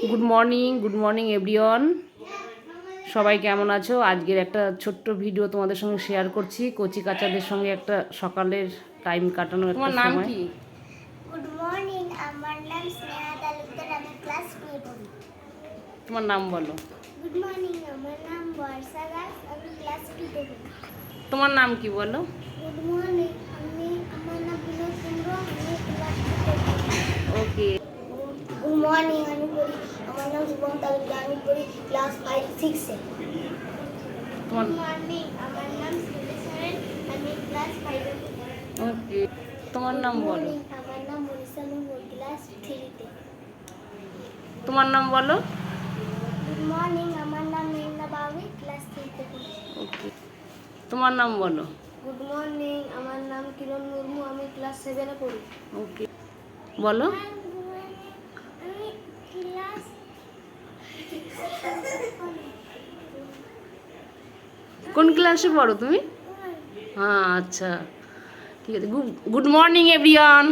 Good morning everyone. সবাই কেমন আছো? আজকের একটা ছোট্ট ভিডিও তোমাদের সঙ্গে শেয়ার করছি। কচি কাচাদের সঙ্গে একটা সকালের টাইম কাটানোর একটা সময়। তোমার নাম কি? গুড মর্নিং, আমার নাম স্নেহা তালুকদার, আমি ক্লাস 2 পড়ি। তোমার নাম বলো। গুড মর্নিং, আমার নাম বর্ষা দাস, আমি ক্লাস 2 পড়ি। তোমার নাম কি বলো? গুড মর্নিং, আমার নাম বিনোদ চন্দ্র, আমি ক্লাস 2 পড়ি। ওকে। গুড মর্নিং, আমার নাম শুভম তালুকদার, আমি পড়ি ক্লাস 5-6 এ। তোমার গুড মর্নিং, আমার নাম স্মিতা সরেন, আমি ক্লাস 5 এ পড়ি। ওকে। তোমার নাম বলো। আমার নাম মনীষা, আমি পড়ি ক্লাস 3 তে। তোমার নাম বলো। গুড মর্নিং, আমার নাম মেঘনা বাবু, ক্লাস 3 তে পড়ি। ওকে। তোমার নাম বলো। গুড মর্নিং, আমার নাম কিরণ মুর্মু, আমি ক্লাস 7 এ পড়ি। ওকে। বলো। আমি ক্লাস কোন ক্লাসে পড়ো তুমি? হ্যাঁ, আচ্ছা, ঠিক আছে। Good morning everyone.